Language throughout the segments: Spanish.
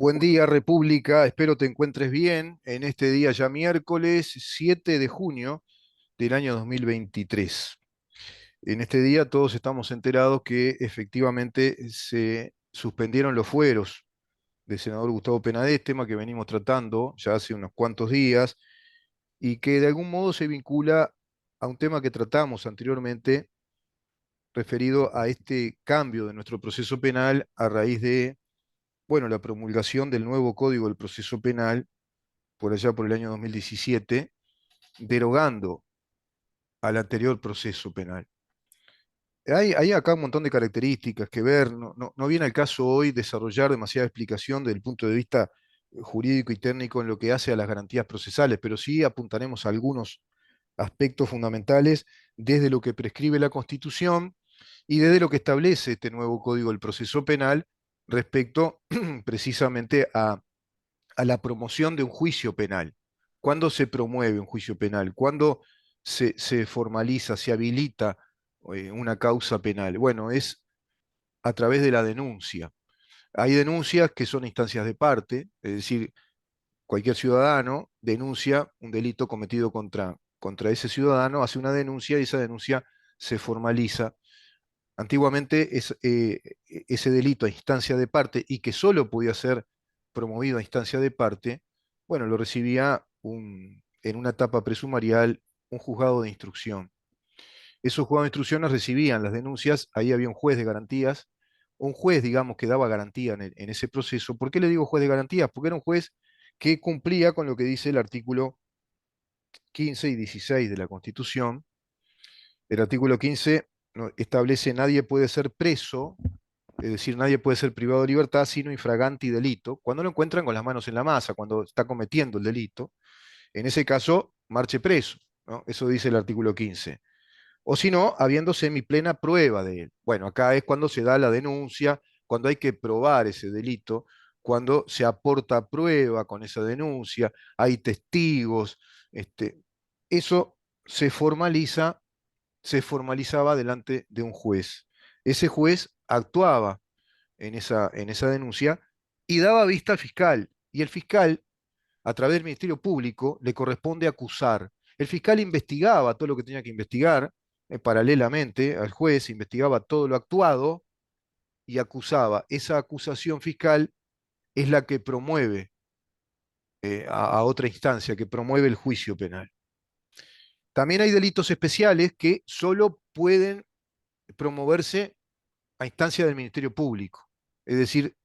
Buen día, República. Espero te encuentres bien en este día ya miércoles 7 de junio del año 2023. En este día todos estamos enterados que efectivamente se suspendieron los fueros del senador Gustavo Penades, tema que venimos tratando ya hace unos cuantos días y que de algún modo se vincula a un tema que tratamos anteriormente referido a este cambio de nuestro proceso penal a raíz de, bueno, la promulgación del nuevo Código del Proceso Penal por allá por el año 2017, derogando al anterior proceso penal. Hay acá un montón de características que ver, no viene al caso hoy desarrollar demasiada explicación desde el punto de vista jurídico y técnico en lo que hace a las garantías procesales, pero sí apuntaremos a algunos aspectos fundamentales desde lo que prescribe la Constitución y desde lo que establece este nuevo Código del Proceso Penal respecto precisamente a la promoción de un juicio penal. ¿Cuándo se promueve un juicio penal? ¿Cuándo se formaliza, se habilita una causa penal? Bueno, es a través de la denuncia. Hay denuncias que son instancias de parte, es decir, cualquier ciudadano denuncia un delito cometido contra ese ciudadano, hace una denuncia y esa denuncia se formaliza. Antiguamente ese delito a instancia de parte y que solo podía ser promovido a instancia de parte, bueno, lo recibía en una etapa presumarial un juzgado de instrucción. Esos juzgados de instrucciones recibían las denuncias, ahí había un juez de garantías, un juez, digamos, que daba garantía en ese proceso. ¿Por qué le digo juez de garantías? Porque era un juez que cumplía con lo que dice el artículo 15 y 16 de la Constitución. El artículo 15 establece nadie puede ser preso, es decir, nadie puede ser privado de libertad sino infraganti delito, cuando lo encuentran con las manos en la masa, cuando está cometiendo el delito. En ese caso, marche preso, ¿no? Eso dice el artículo 15. O si no, habiendo semiplena prueba de él. Bueno, acá es cuando se da la denuncia, cuando hay que probar ese delito, cuando se aporta prueba con esa denuncia, hay testigos, eso se formaliza, se formalizaba delante de un juez. Ese juez actuaba en esa denuncia y daba vista al fiscal. Y el fiscal, a través del Ministerio Público, le corresponde acusar. El fiscal investigaba todo lo que tenía que investigar, paralelamente al juez, investigaba todo lo actuado y acusaba. Esa acusación fiscal es la que promueve a otra instancia, que promueve el juicio penal. También hay delitos especiales que solo pueden promoverse a instancia del Ministerio Público. Es decir,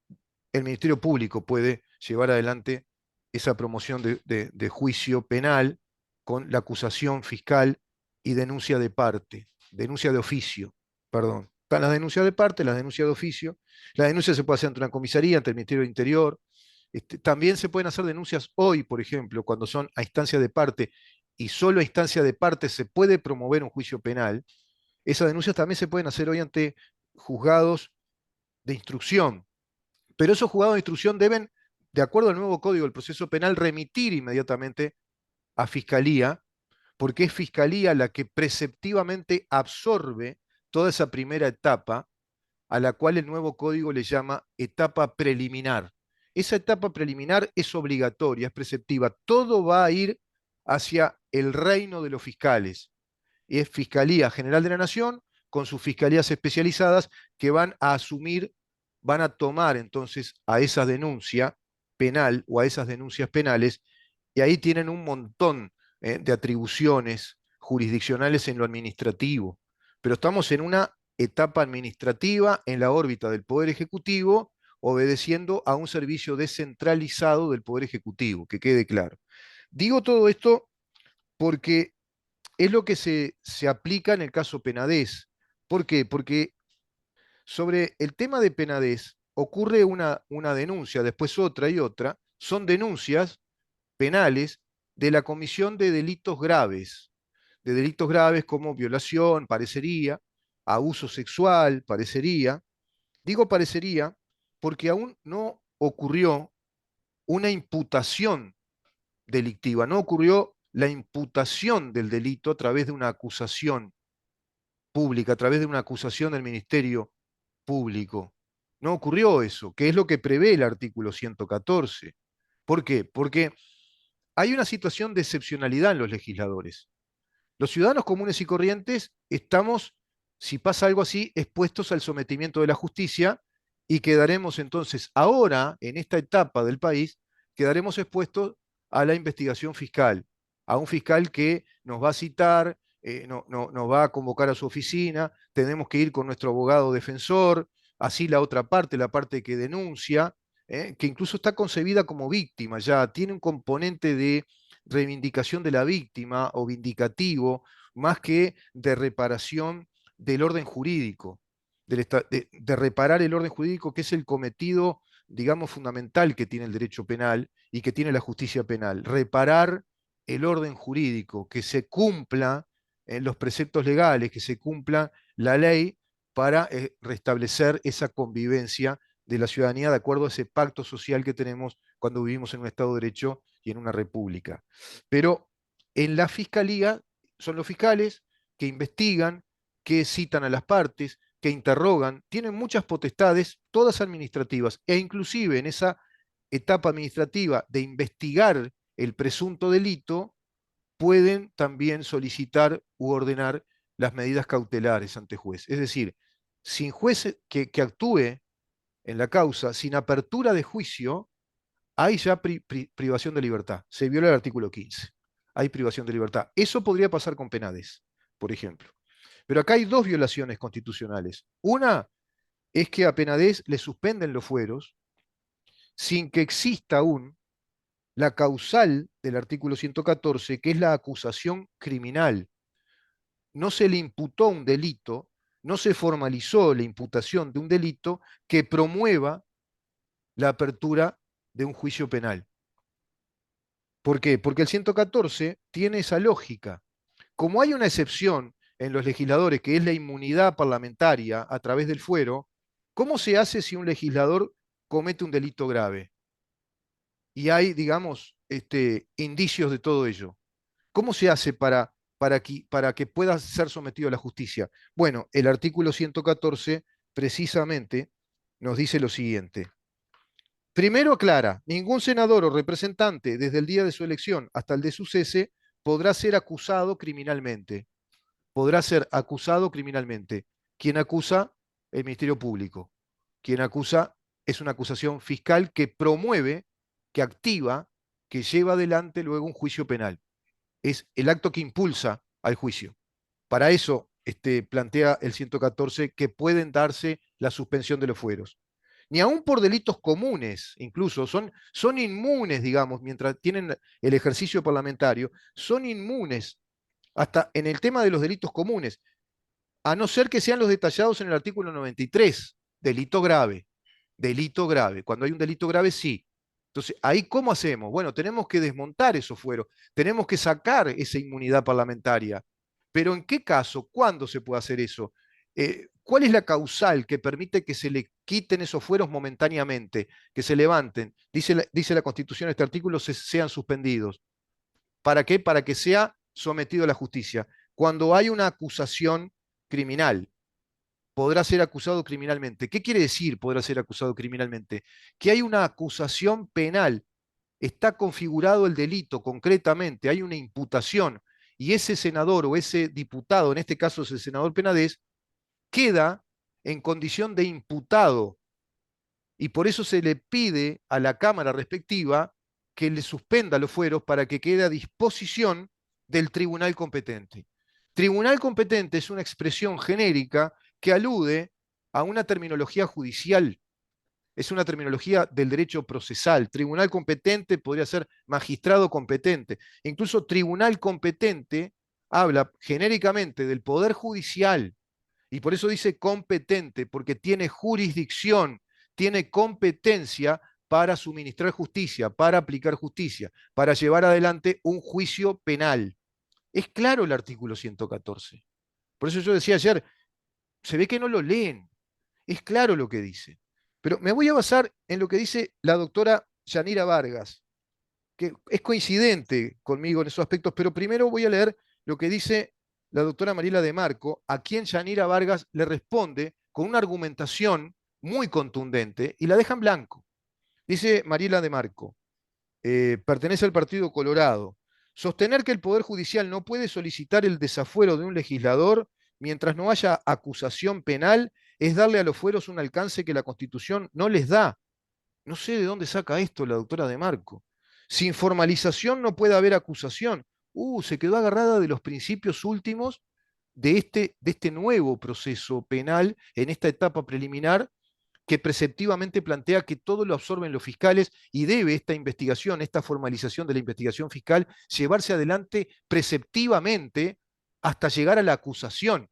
el Ministerio Público puede llevar adelante esa promoción de juicio penal con la acusación fiscal y denuncia de parte, denuncia de oficio, perdón. Están las denuncias de parte, las denuncias de oficio. La denuncia se puede hacer ante una comisaría, ante el Ministerio del Interior. También se pueden hacer denuncias hoy, por ejemplo, cuando son a instancia de parte y solo a instancia de parte se puede promover un juicio penal. Esas denuncias también se pueden hacer hoy ante juzgados de instrucción, pero esos juzgados de instrucción deben, de acuerdo al nuevo Código del Proceso Penal, remitir inmediatamente a Fiscalía, porque es Fiscalía la que preceptivamente absorbe toda esa primera etapa, a la cual el nuevo Código le llama etapa preliminar. Esa etapa preliminar es obligatoria, es preceptiva. Todo va a ir hacia el reino de los fiscales. Y es Fiscalía General de la Nación con sus fiscalías especializadas que van a asumir, van a tomar entonces a esa denuncia penal o a esas denuncias penales y ahí tienen un montón de atribuciones jurisdiccionales en lo administrativo. Pero estamos en una etapa administrativa en la órbita del Poder Ejecutivo, obedeciendo a un servicio descentralizado del Poder Ejecutivo, que quede claro. Digo todo esto porque es lo que se aplica en el caso Penades. ¿Por qué? Porque sobre el tema de Penades ocurre una denuncia, después otra y otra, son denuncias penales de la comisión de delitos graves como violación, parecería, abuso sexual, parecería. Digo parecería porque aún no ocurrió una imputación delictiva, no ocurrió la imputación del delito a través de una acusación pública, a través de una acusación del Ministerio Público. No ocurrió eso, que es lo que prevé el artículo 114. ¿Por qué? Porque hay una situación de excepcionalidad en los legisladores. Los ciudadanos comunes y corrientes estamos, si pasa algo así, expuestos al sometimiento de la justicia y quedaremos entonces ahora, en esta etapa del país, quedaremos expuestos a la investigación fiscal, a un fiscal que nos va a citar, nos va a convocar a su oficina, tenemos que ir con nuestro abogado defensor, así la otra parte, la parte que denuncia, que incluso está concebida como víctima, ya tiene un componente de reivindicación de la víctima o vindicativo, más que de reparación del orden jurídico, de reparar el orden jurídico, que es el cometido, digamos, fundamental que tiene el derecho penal y que tiene la justicia penal. Reparar el orden jurídico, que se cumpla en los preceptos legales, que se cumpla la ley para restablecer esa convivencia de la ciudadanía de acuerdo a ese pacto social que tenemos cuando vivimos en un Estado de Derecho y en una república. Pero en la fiscalía son los fiscales que investigan, que citan a las partes, que interrogan, tienen muchas potestades, todas administrativas, e inclusive en esa etapa administrativa de investigar el presunto delito, pueden también solicitar u ordenar las medidas cautelares ante juez. Es decir, sin juez que actúe en la causa, sin apertura de juicio, hay ya privación de libertad. Se viola el artículo 15. Hay privación de libertad. Eso podría pasar con Penades, por ejemplo. Pero acá hay dos violaciones constitucionales. Una es que a Penades le suspenden los fueros sin que exista aún la causal del artículo 114, que es la acusación criminal. No se le imputó un delito, no se formalizó la imputación de un delito que promueva la apertura de un juicio penal. ¿Por qué? Porque el 114 tiene esa lógica. Como hay una excepción en los legisladores, que es la inmunidad parlamentaria a través del fuero, ¿cómo se hace si un legislador comete un delito grave? Y hay, digamos, indicios de todo ello. ¿Cómo se hace para que pueda ser sometido a la justicia? Bueno, el artículo 114 precisamente nos dice lo siguiente. Primero aclara, ningún senador o representante desde el día de su elección hasta el de su cese podrá ser acusado criminalmente. Podrá ser acusado criminalmente. ¿Quién acusa? El Ministerio Público. Quien acusa es una acusación fiscal que promueve, que activa, que lleva adelante luego un juicio penal. Es el acto que impulsa al juicio. Para eso plantea el 114 que pueden darse la suspensión de los fueros. Ni aún por delitos comunes, incluso son inmunes, digamos, mientras tienen el ejercicio parlamentario, son inmunes hasta en el tema de los delitos comunes, a no ser que sean los detallados en el artículo 93, delito grave, delito grave. Cuando hay un delito grave, sí. Entonces, ¿ahí cómo hacemos? Bueno, tenemos que desmontar esos fueros, tenemos que sacar esa inmunidad parlamentaria. Pero ¿en qué caso? ¿Cuándo se puede hacer eso? ¿Cuál es la causal que permite que se le quiten esos fueros momentáneamente, que se levanten? Dice la Constitución, este artículo, sean suspendidos. ¿Para qué? Para que sea sometido a la justicia. Cuando hay una acusación criminal, podrá ser acusado criminalmente. ¿Qué quiere decir podrá ser acusado criminalmente? Que hay una acusación penal, está configurado el delito concretamente, hay una imputación, y ese senador o ese diputado, en este caso es el senador Penades, queda en condición de imputado, y por eso se le pide a la Cámara respectiva que le suspenda los fueros para que quede a disposición del tribunal competente. Tribunal competente es una expresión genérica que alude a una terminología judicial, es una terminología del derecho procesal. Tribunal competente podría ser magistrado competente. Incluso tribunal competente habla genéricamente del poder judicial y por eso dice competente, porque tiene jurisdicción, tiene competencia para suministrar justicia, para aplicar justicia, para llevar adelante un juicio penal. Es claro el artículo 114. Por eso yo decía ayer, se ve que no lo leen. Es claro lo que dice. Pero me voy a basar en lo que dice la doctora Yanira Vargas, que es coincidente conmigo en esos aspectos, pero primero voy a leer lo que dice la doctora Mariela de Marco, a quien Yanira Vargas le responde con una argumentación muy contundente y la deja en blanco. Dice Mariela de Marco, pertenece al Partido Colorado. Sostener que el Poder Judicial no puede solicitar el desafuero de un legislador mientras no haya acusación penal es darle a los fueros un alcance que la Constitución no les da. No sé de dónde saca esto la doctora de Marco. Sin formalización no puede haber acusación. Se quedó agarrada de los principios últimos de este nuevo proceso penal en esta etapa preliminar que preceptivamente plantea que todo lo absorben los fiscales y debe esta investigación, esta formalización de la investigación fiscal, llevarse adelante preceptivamente hasta llegar a la acusación,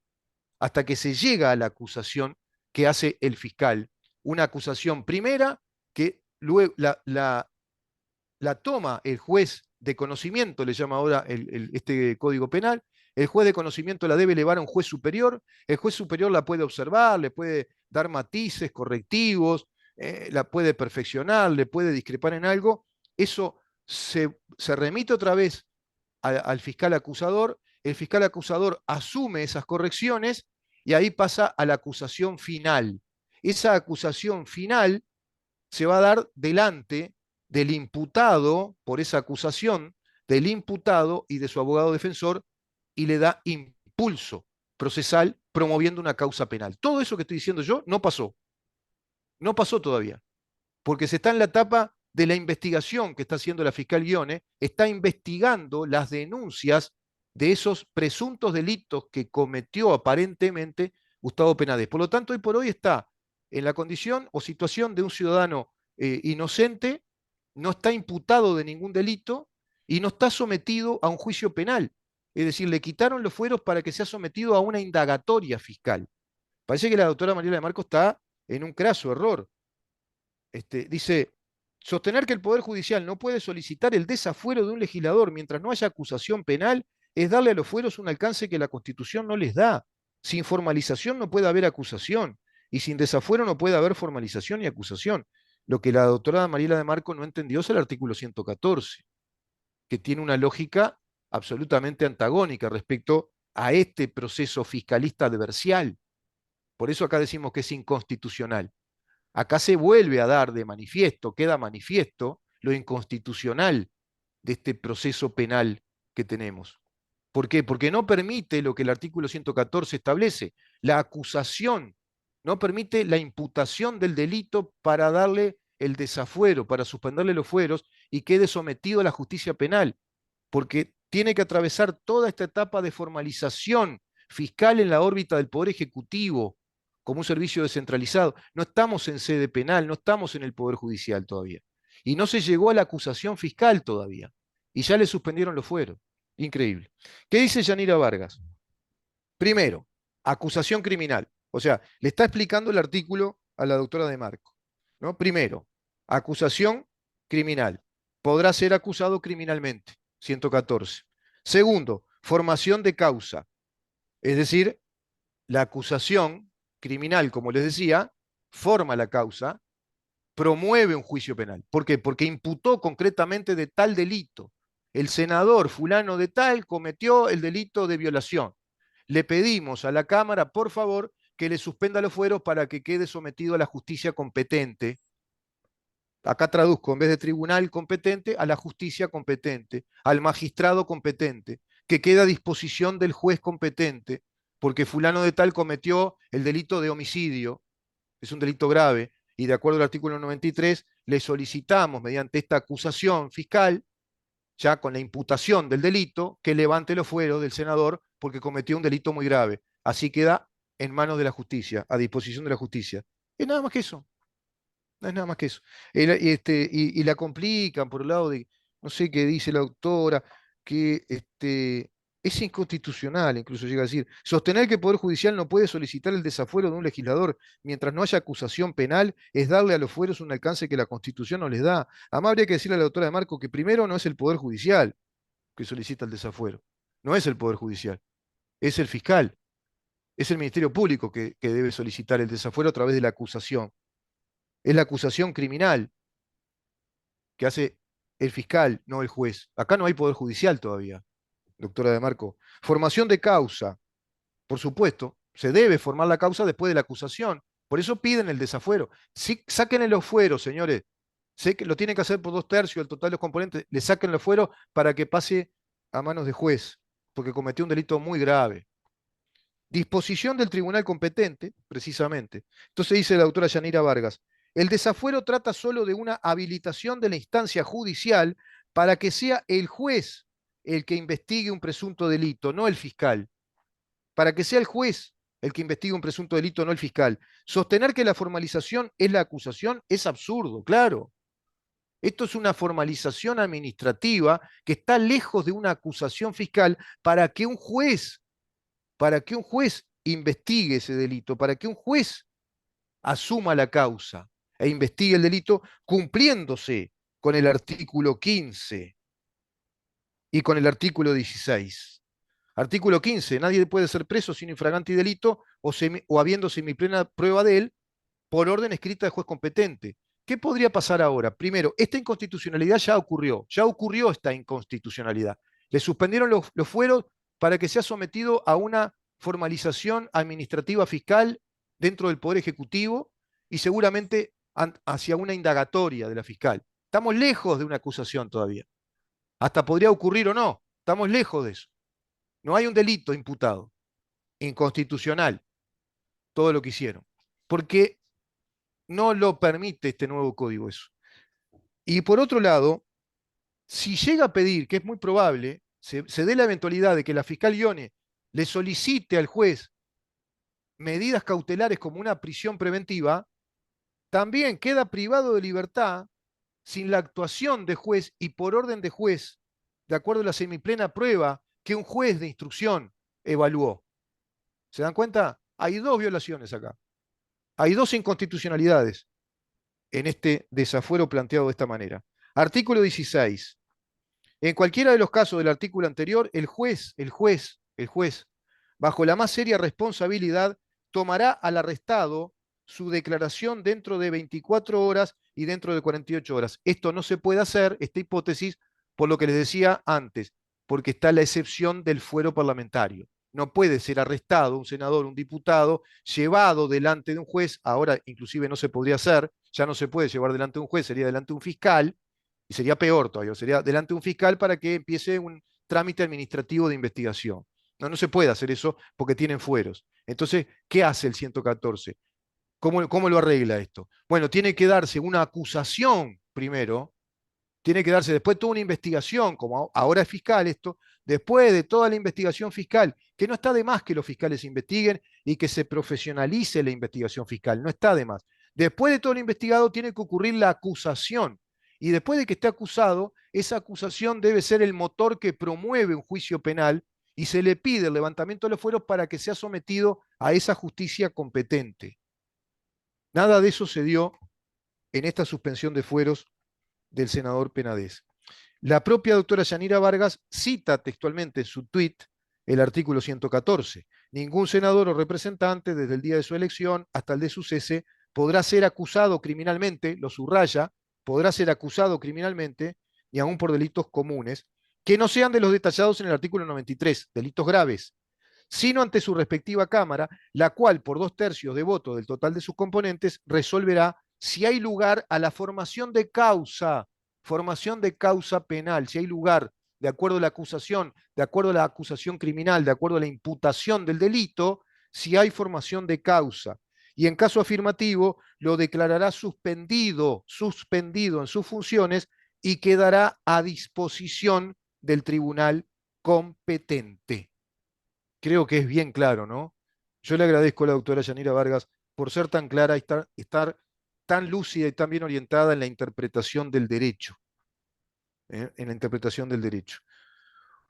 hasta que se llega a la acusación que hace el fiscal. Una acusación primera que luego la toma el juez de conocimiento, le llama ahora este Código Penal, el juez de conocimiento la debe elevar a un juez superior, el juez superior la puede observar, le puede dar matices, correctivos, la puede perfeccionar, le puede discrepar en algo, eso se remite otra vez al fiscal acusador, el fiscal acusador asume esas correcciones y ahí pasa a la acusación final. Esa acusación final se va a dar delante del imputado por esa acusación, del imputado y de su abogado defensor, y le da impulso procesal promoviendo una causa penal. Todo eso que estoy diciendo yo no pasó todavía, porque se está en la etapa de la investigación que está haciendo la fiscal Guione, está investigando las denuncias de esos presuntos delitos que cometió aparentemente Gustavo Penades. Por lo tanto, hoy por hoy está en la condición o situación de un ciudadano inocente, no está imputado de ningún delito y no está sometido a un juicio penal. Es decir, le quitaron los fueros para que sea sometido a una indagatoria fiscal. Parece que la doctora Mariela de Marco está en un craso error. Dice, sostener que el Poder Judicial no puede solicitar el desafuero de un legislador mientras no haya acusación penal es darle a los fueros un alcance que la Constitución no les da. Sin formalización no puede haber acusación y sin desafuero no puede haber formalización ni acusación. Lo que la doctora Mariela de Marco no entendió es el artículo 114, que tiene una lógica absolutamente antagónica respecto a este proceso fiscalista adversarial. Por eso acá decimos que es inconstitucional. Acá se vuelve a dar de manifiesto, queda manifiesto lo inconstitucional de este proceso penal que tenemos. ¿Por qué? Porque no permite lo que el artículo 114 establece, la acusación, no permite la imputación del delito para darle el desafuero, para suspenderle los fueros y quede sometido a la justicia penal, porque tiene que atravesar toda esta etapa de formalización fiscal en la órbita del Poder Ejecutivo, como un servicio descentralizado. No estamos en sede penal, no estamos en el Poder Judicial todavía. Y no se llegó a la acusación fiscal todavía. Y ya le suspendieron los fueros. Increíble. ¿Qué dice Yanira Vargas? Primero, acusación criminal. O sea, le está explicando el artículo a la doctora de Marco. ¿No? Primero, acusación criminal. Podrá ser acusado criminalmente. 114. Segundo, formación de causa. Es decir, la acusación criminal, como les decía, forma la causa, promueve un juicio penal. ¿Por qué? Porque imputó concretamente de tal delito. El senador fulano de tal cometió el delito de violación. Le pedimos a la Cámara, por favor, que le suspenda los fueros para que quede sometido a la justicia competente. Acá traduzco, en vez de tribunal competente, a la justicia competente, al magistrado competente, que queda a disposición del juez competente, porque fulano de tal cometió el delito de homicidio, es un delito grave, y de acuerdo al artículo 93, le solicitamos, mediante esta acusación fiscal, ya con la imputación del delito, que levante los fueros del senador porque cometió un delito muy grave. Así queda en manos de la justicia, a disposición de la justicia. Es nada más que eso. No es nada más que eso. Y la complican por el lado de, no sé qué dice la autora, que es inconstitucional, incluso llega a decir, sostener que el Poder Judicial no puede solicitar el desafuero de un legislador mientras no haya acusación penal es darle a los fueros un alcance que la Constitución no les da. Además, habría que decirle a la doctora de Marco que primero no es el Poder Judicial que solicita el desafuero, no es el Poder Judicial, es el fiscal, es el Ministerio Público que debe solicitar el desafuero a través de la acusación. Es la acusación criminal que hace el fiscal, no el juez. Acá no hay poder judicial todavía, doctora de Marco. Formación de causa, por supuesto, se debe formar la causa después de la acusación, Por eso piden el desafuero. Sí, saquen los fueros, señores. Sé que lo tienen que hacer por 2/3 del total de los componentes. Le saquen los fueros para que pase a manos de juez, porque cometió un delito muy grave. Disposición del tribunal competente, precisamente. Entonces dice la doctora Yanira Vargas, el desafuero trata solo de una habilitación de la instancia judicial para que sea el juez el que investigue un presunto delito, no el fiscal. Para que sea el juez el que investigue un presunto delito, no el fiscal. Sostener que la formalización es la acusación es absurdo, claro. Esto es una formalización administrativa que está lejos de una acusación fiscal para que un juez investigue ese delito, para que un juez asuma la causa e investigue el delito cumpliéndose con el artículo 15 y con el artículo 16. Artículo 15, nadie puede ser preso sin infragante y delito o habiendo semiplena prueba de él por orden escrita del juez competente. ¿Qué podría pasar ahora? Primero, esta inconstitucionalidad ya ocurrió esta inconstitucionalidad. Le suspendieron los fueros para que sea sometido a una formalización administrativa fiscal dentro del Poder Ejecutivo y seguramente hacia una indagatoria de la fiscal. Estamos lejos de una acusación todavía. Hasta podría ocurrir o no. Estamos lejos de eso. No hay un delito imputado. Inconstitucional todo lo que hicieron. Porque no lo permite este nuevo código eso. Y por otro lado, si llega a pedir, que es muy probable, se dé la eventualidad de que la fiscal Ione le solicite al juez medidas cautelares como una prisión preventiva, también queda privado de libertad sin la actuación de juez y por orden de juez, de acuerdo a la semiplena prueba que un juez de instrucción evaluó. ¿Se dan cuenta? Hay dos violaciones acá. Hay dos inconstitucionalidades en este desafuero planteado de esta manera. Artículo 16. En cualquiera de los casos del artículo anterior, el juez, bajo la más seria responsabilidad, tomará al arrestado su declaración dentro de 24 horas y dentro de 48 horas. Esto no se puede hacer, esta hipótesis, por lo que les decía antes, porque está la excepción del fuero parlamentario. No puede ser arrestado un senador, un diputado, llevado delante de un juez, ahora inclusive no se podría hacer, ya no se puede llevar delante de un juez, sería delante de un fiscal, y sería peor todavía, sería delante de un fiscal para que empiece un trámite administrativo de investigación. No, no se puede hacer eso porque tienen fueros. Entonces, ¿qué hace el 114? ¿Cómo lo arregla esto? Bueno, tiene que darse una acusación primero, tiene que darse después toda una investigación, como ahora es fiscal esto, después de toda la investigación fiscal, que no está de más que los fiscales investiguen y que se profesionalice la investigación fiscal, no está de más. Después de todo lo investigado tiene que ocurrir la acusación. Y después de que esté acusado, esa acusación debe ser el motor que promueve un juicio penal y se le pide el levantamiento de los fueros para que sea sometido a esa justicia competente. Nada de eso se dio en esta suspensión de fueros del senador Penades. La propia doctora Yanira Vargas cita textualmente en su tuit el artículo 114. Ningún senador o representante desde el día de su elección hasta el de su cese podrá ser acusado criminalmente, lo subraya, podrá ser acusado criminalmente, y aún por delitos comunes, que no sean de los detallados en el artículo 93, delitos graves, sino ante su respectiva Cámara, la cual, por 2/3 de voto del total de sus componentes, resolverá si hay lugar a la formación de causa penal, si hay lugar, de acuerdo a la acusación, de acuerdo a la acusación criminal, de acuerdo a la imputación del delito, si hay formación de causa. Y en caso afirmativo, lo declarará suspendido en sus funciones y quedará a disposición del tribunal competente. Creo que es bien claro, ¿no? Yo le agradezco a la doctora Yanira Vargas por ser tan clara y estar tan lúcida y tan bien orientada en la interpretación del derecho. En la interpretación del derecho.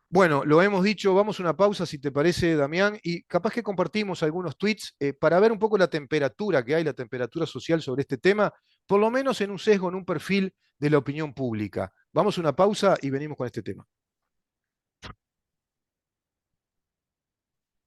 Bueno, lo hemos dicho, vamos a una pausa si te parece, Damián, y capaz que compartimos algunos tweets para ver un poco la temperatura que hay, la temperatura social sobre este tema, por lo menos en un sesgo, en un perfil de la opinión pública. Vamos a una pausa y venimos con este tema.